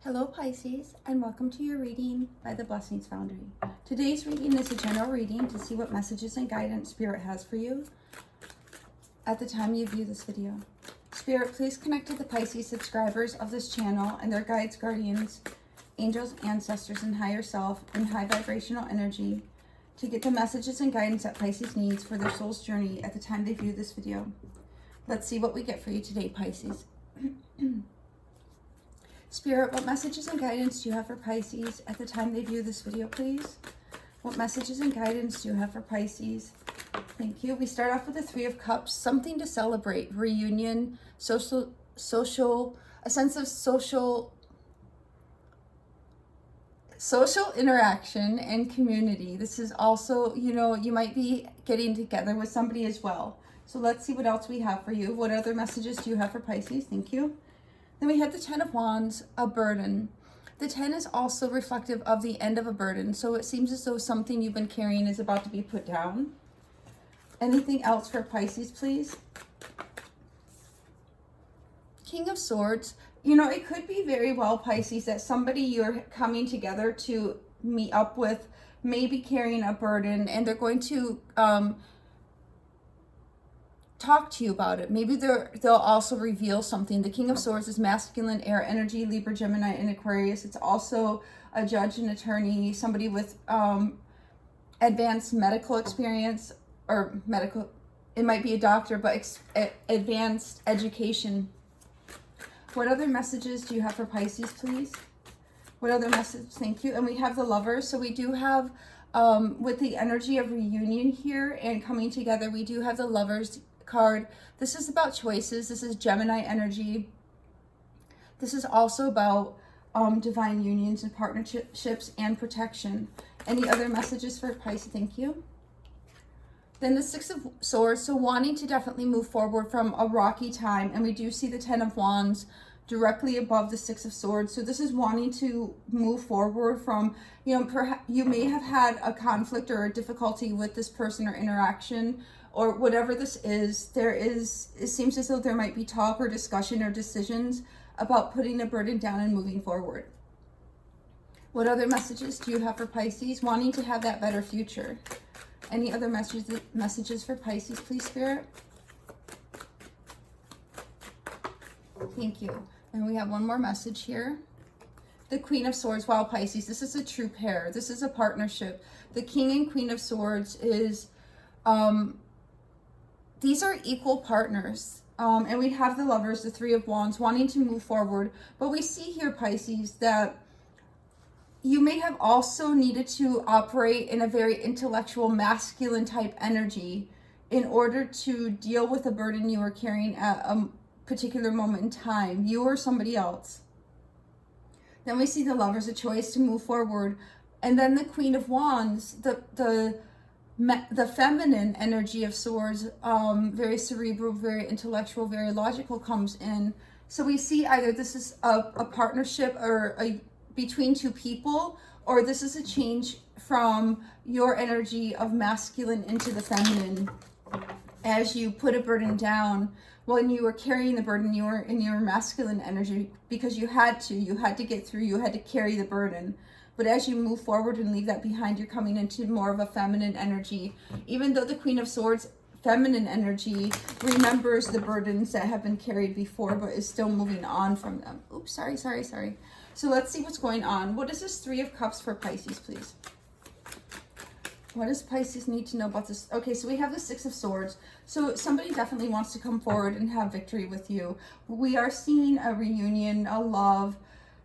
Hello Pisces, and welcome to your reading by the Blessings Foundry. Today's reading is a general reading to see what messages and guidance Spirit has for you at the time you view this video. Spirit, please connect to the Pisces subscribers of this channel and their guides, guardians, angels, ancestors, and higher self in high vibrational energy to get the messages and guidance that Pisces needs for their soul's journey at the time they view this video. Let's see what we get for you today, Pisces. Spirit, what messages and guidance do you have for Pisces at the time they view this video, please? What messages and guidance do you have for Pisces? Thank you. We start off with the Three of Cups, something to celebrate, reunion, a sense of social interaction and community. This is also, you might be getting together with somebody as well. So let's see what else we have for you. What other messages do you have for Pisces? Thank you. Then we had the Ten of Wands, a burden. The 10 is also reflective of the end of a burden. So it seems as though something you've been carrying is about to be put down. Anything else for Pisces, please? King of Swords. It could be very well, Pisces, that somebody you're coming together to meet up with may be carrying a burden, and they're going to talk to you about it. Maybe they'll also reveal something. The King of Swords is masculine air energy, Libra, Gemini, and Aquarius. It's also a judge and attorney, somebody with advanced medical experience, or medical, it might be a doctor, but advanced education. What other messages do you have for Pisces, please? What other message? Thank you. And we have the Lovers. So we do have, with the energy of reunion here and coming together, we do have the Lovers card. This is about choices. This is Gemini energy. This is also about divine unions and partnerships and protection. Any other messages for Pisces? Thank you. Then the Six of Swords, so wanting to definitely move forward from a rocky time, and we do see the Ten of Wands directly above the Six of Swords. So this is wanting to move forward from, perhaps you may have had a conflict or a difficulty with this person or interaction, or whatever this is. It seems as though there might be talk or discussion or decisions about putting the burden down and moving forward. What other messages do you have for Pisces? Wanting to have that better future. Any other messages for Pisces, please, Spirit? Thank you. And we have one more message here. The Queen of Swords. Wow, Pisces, this is a true pair. This is a partnership. The King and Queen of Swords is, these are equal partners. And we have the Lovers, the Three of Wands, wanting to move forward. But we see here, Pisces, that you may have also needed to operate in a very intellectual, masculine type energy in order to deal with a burden you were carrying at a particular moment in time, you or somebody else. Then we see the Lovers, a choice to move forward. And then the Queen of Wands, the feminine energy of Swords, very cerebral, very intellectual, very logical, comes in. So we see either this is a partnership or between two people, or this is a change from your energy of masculine into the feminine. As you put a burden down, when you were carrying the burden, you were in your masculine energy because you had to get through, you had to carry the burden. But as you move forward and leave that behind, you're coming into more of a feminine energy. Even though the Queen of Swords, feminine energy, remembers the burdens that have been carried before, but is still moving on from them. Oops, sorry. So let's see what's going on. What is this Three of Cups for Pisces, please? What does Pisces need to know about this? Okay, so we have the Six of Swords. So somebody definitely wants to come forward and have victory with you. We are seeing a reunion, a love.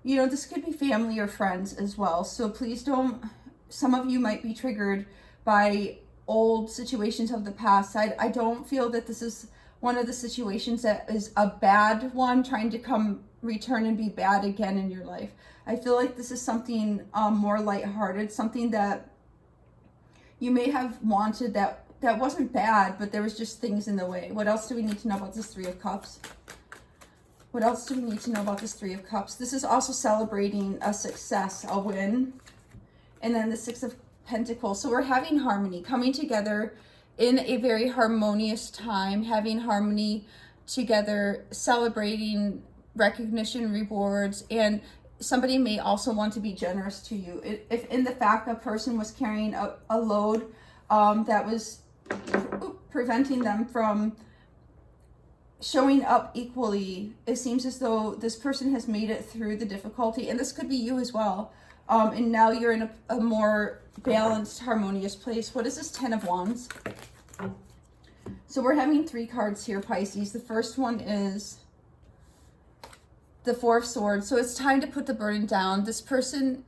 This could be family or friends as well. So please don't, some of you might be triggered by old situations of the past. I don't feel that this is one of the situations that is a bad one trying to return and be bad again in your life. I feel like this is something more lighthearted, something that you may have wanted that wasn't bad, but there was just things in the way. What else do we need to know about this Three of Cups? What else do we need to know about this Three of Cups? This is also celebrating a success, a win. And then the Six of Pentacles. So we're having harmony, coming together in a very harmonious time, having harmony together, celebrating recognition, rewards, and somebody may also want to be generous to you. If in the fact a person was carrying a load that was preventing them from showing up equally, it seems as though this person has made it through the difficulty, and this could be you as well. And now you're in a more balanced, harmonious place. What is this 10 of Wands? So we're having 3 cards here, Pisces. The first one is the 4 of Swords. So it's time to put the burden down. This person,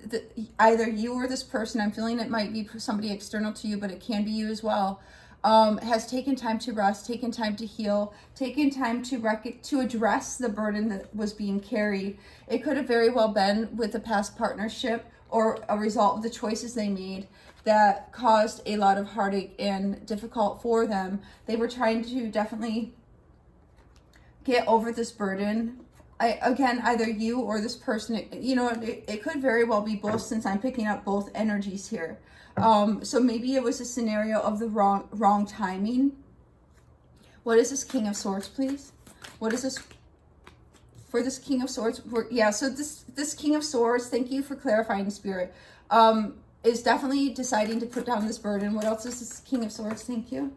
either you or this person, I'm feeling it might be somebody external to you, but it can be you as well, has taken time to rest, taken time to heal, taken time to address the burden that was being carried. It could have very well been with a past partnership or a result of the choices they made that caused a lot of heartache and difficult for them. They were trying to definitely get over this burden. Again, either you or this person, you know, it could very well be both, since I'm picking up both energies here. So maybe it was a scenario of the wrong timing. What is this King of Swords, please? What is this for this King of Swords? Yeah, so this King of Swords, thank you for clarifying, Spirit, is definitely deciding to put down this burden. What else is this King of Swords? Thank you.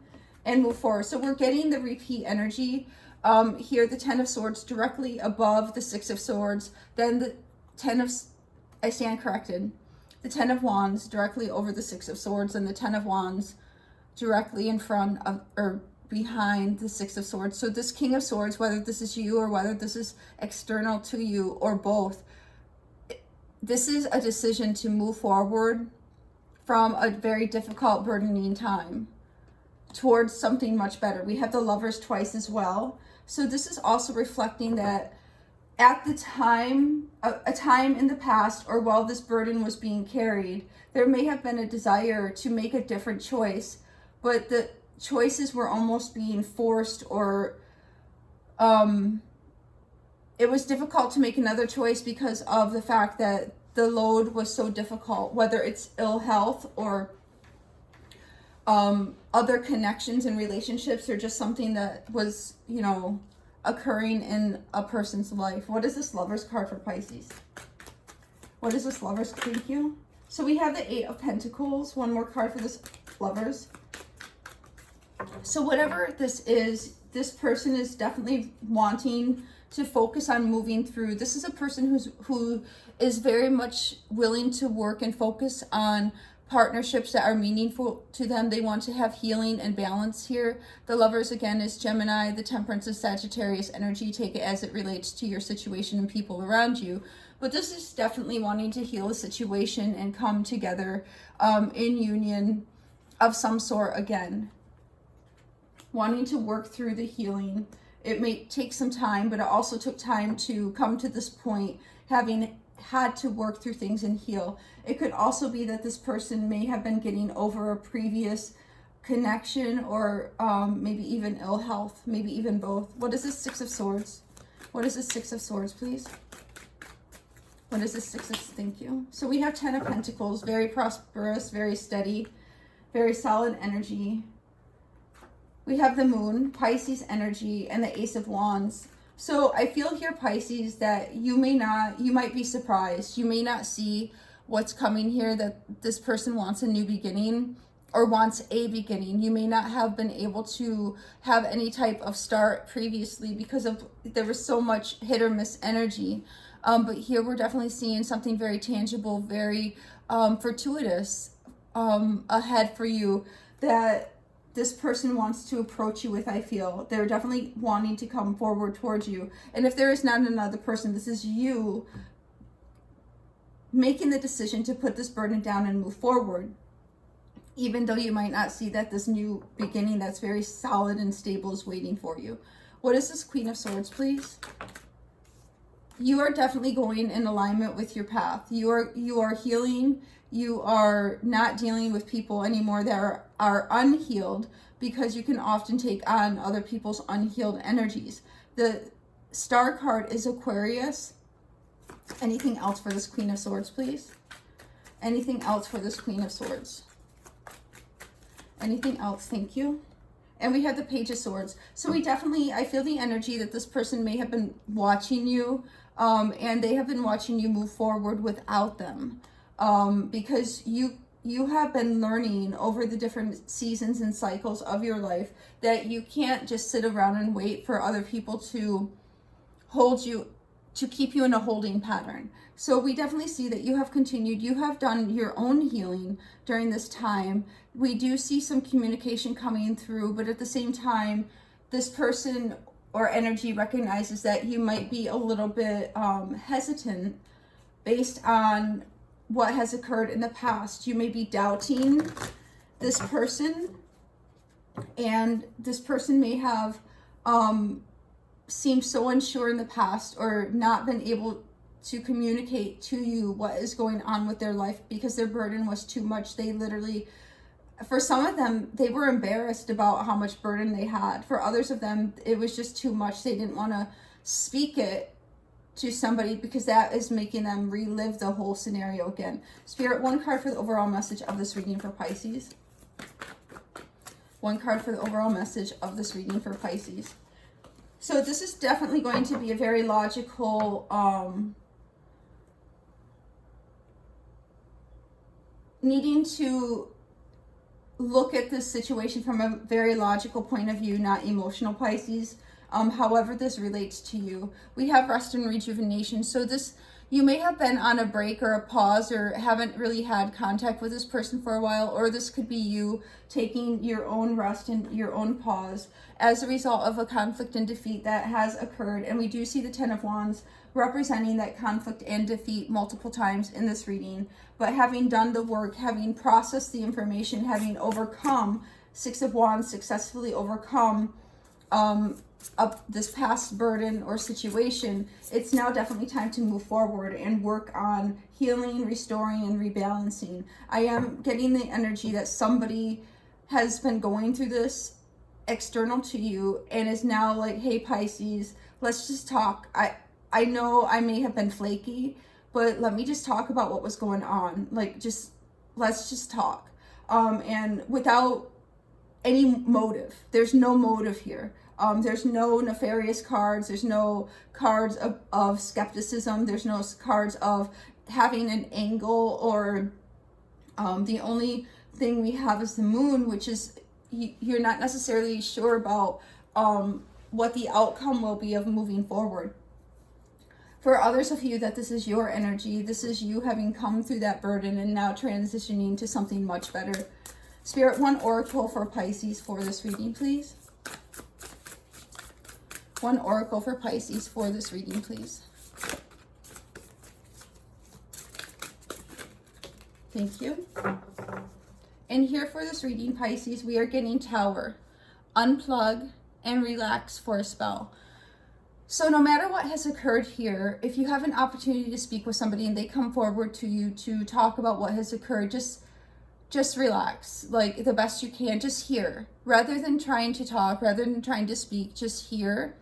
And move forward. So we're getting the repeat energy. Here, the 10 of Swords directly above the 6 of Swords, then the 10 of, I stand corrected, the 10 of Wands directly over the 6 of Swords, and the 10 of Wands directly in front of, or behind the 6 of Swords. So this King of Swords, whether this is you or whether this is external to you or both, this is a decision to move forward from a very difficult, burdening time towards something much better. We have the Lovers twice as well. So this is also reflecting that at the time, a time in the past, or while this burden was being carried, there may have been a desire to make a different choice, but the choices were almost being forced, or it was difficult to make another choice because of the fact that the load was so difficult, whether it's ill health or other connections and relationships, or just something that was, you know, occurring in a person's life. What is this Lovers card for Pisces? What is this Lovers? Thank you. So we have the 8 of Pentacles. One more card for this Lovers. So whatever this is, this person is definitely wanting to focus on moving through. This is a person who is very much willing to work and focus on partnerships that are meaningful to them. They want to have healing and balance here. The Lovers, again, is Gemini. The Temperance is Sagittarius energy. Take it as it relates to your situation and people around you. But this is definitely wanting to heal a situation and come together in union of some sort again. Wanting to work through the healing. It may take some time, but it also took time to come to this point, having had to work through things and heal. It could also be that this person may have been getting over a previous connection, or maybe even ill health, maybe even both. What is this 6 of Swords? What is this 6 of Swords, please? What is this 6 of, thank you. So we have 10 of Pentacles, very prosperous, very steady, very solid energy. We have the Moon, Pisces energy, and the Ace of Wands. So I feel here, Pisces, that you might be surprised. You may not see what's coming here, that this person wants a new beginning or wants a beginning. You may not have been able to have any type of start previously because there was so much hit or miss energy. But here we're definitely seeing something very tangible, very fortuitous ahead for you, that this person wants to approach you with. I feel they're definitely wanting to come forward towards you. And if there is not another person, this is you making the decision to put this burden down and move forward, even though you might not see that this new beginning that's very solid and stable is waiting for you. What is this Queen of Swords, please? You are definitely going in alignment with your path. You are healing. You are not dealing with people anymore that are unhealed, because you can often take on other people's unhealed energies. The Star card is Aquarius. Anything else for this Queen of Swords, please? Anything else for this Queen of Swords? Anything else? Thank you. And we have the Page of Swords. So we definitely, I feel the energy that this person may have been watching you and they have been watching you move forward without them, because you have been learning over the different seasons and cycles of your life that you can't just sit around and wait for other people to hold you, to keep you in a holding pattern. So we definitely see that you have continued, you have done your own healing during this time. We do see some communication coming through, but at the same time, this person or energy recognizes that you might be a little bit hesitant based on what has occurred in the past. You may be doubting this person, and this person may have seemed so unsure in the past or not been able to communicate to you what is going on with their life because their burden was too much. They literally, for some of them, they were embarrassed about how much burden they had. For others of them, it was just too much. They didn't want to speak it to somebody because that is making them relive the whole scenario again. Spirit, one card for the overall message of this reading for Pisces. One card for the overall message of this reading for Pisces. So this is definitely going to be a very logical, needing to look at this situation from a very logical point of view, not emotional, Pisces. However this relates to you. We have rest and rejuvenation. So this, you may have been on a break or a pause or haven't really had contact with this person for a while, or this could be you taking your own rest and your own pause as a result of a conflict and defeat that has occurred. And we do see the Ten of Wands representing that conflict and defeat multiple times in this reading. But having done the work, having processed the information, having overcome, Six of Wands, successfully overcome this past burden or situation, it's now definitely time to move forward and work on healing, restoring, and rebalancing. I am getting the energy that somebody has been going through this external to you and is now like, hey Pisces, let's just talk. I know I may have been flaky, but let me just talk about what was going on. Like, let's just talk. And without any motive. There's no motive here. There's no nefarious cards. There's no cards of skepticism. There's no cards of having an angle, or the only thing we have is the moon, which is you're not necessarily sure about what the outcome will be of moving forward. For others of you that this is your energy, this is you having come through that burden and now transitioning to something much better. Spirit, one oracle for Pisces for this reading, please. One oracle for Pisces for this reading, please. Thank you. And here for this reading, Pisces, we are getting Tower. Unplug and relax for a spell. So no matter what has occurred here, if you have an opportunity to speak with somebody and they come forward to you to talk about what has occurred, just relax, like the best you can. Just hear, rather than trying to talk, rather than trying to speak. Just hear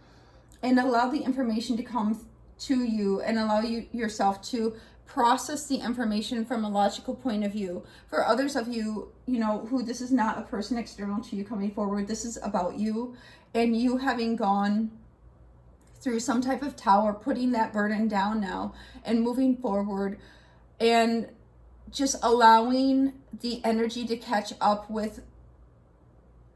and allow the information to come to you, and allow yourself to process the information from a logical point of view. For others of you, you know, who this is not a person external to you coming forward, this is about you and you having gone through some type of tower, putting that burden down now and moving forward, and just allowing the energy to catch up with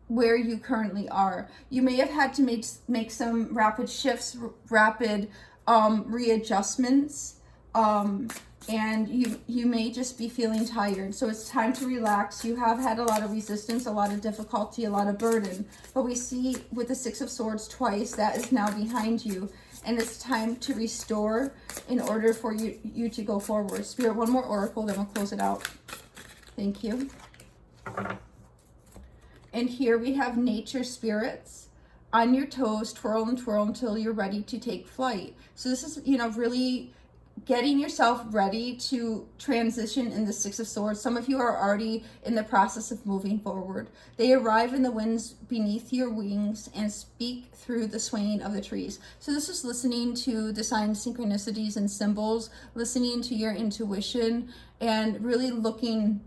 where you currently are. You may have had to make some rapid shifts, rapid readjustments, and you may just be feeling tired. So it's time to relax. You have had a lot of resistance, a lot of difficulty, a lot of burden. But we see with the Six of Swords twice, that is now behind you. And it's time to restore in order for you to go forward. Spirit, one more oracle, then we'll close it out. Thank you. And here we have nature spirits. On your toes, twirl and twirl until you're ready to take flight. So this is, you know, really getting yourself ready to transition in the Six of Swords. Some of you are already in the process of moving forward. They arrive in the winds beneath your wings and speak through the swaying of the trees. So this is listening to the signs, synchronicities, and symbols, listening to your intuition, and really looking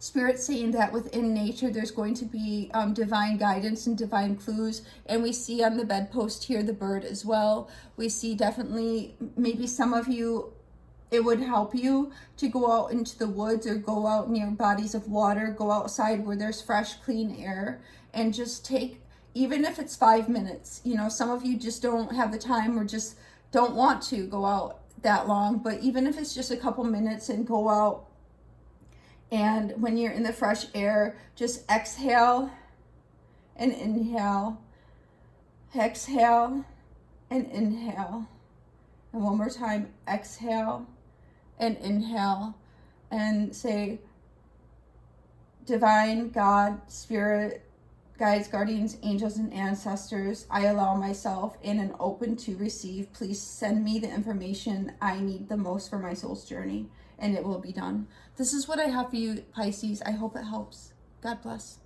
Spirit's saying that within nature there's going to be divine guidance and divine clues. And we see on the bedpost here the bird as well. We see definitely, maybe some of you, it would help you to go out into the woods or go out near bodies of water, go outside where there's fresh, clean air, and just take, even if it's 5 minutes. You know, some of you just don't have the time or just don't want to go out that long, but even if it's just a couple minutes, and go out, and when you're in the fresh air, just exhale and inhale, exhale and inhale, and one more time, exhale and inhale, and say, divine God, spirit, guides, guardians, angels, and ancestors, I allow myself in and open to receive. Please send me the information I need the most for my soul's journey, and it will be done. This is what I have for you, Pisces. I hope it helps. God bless.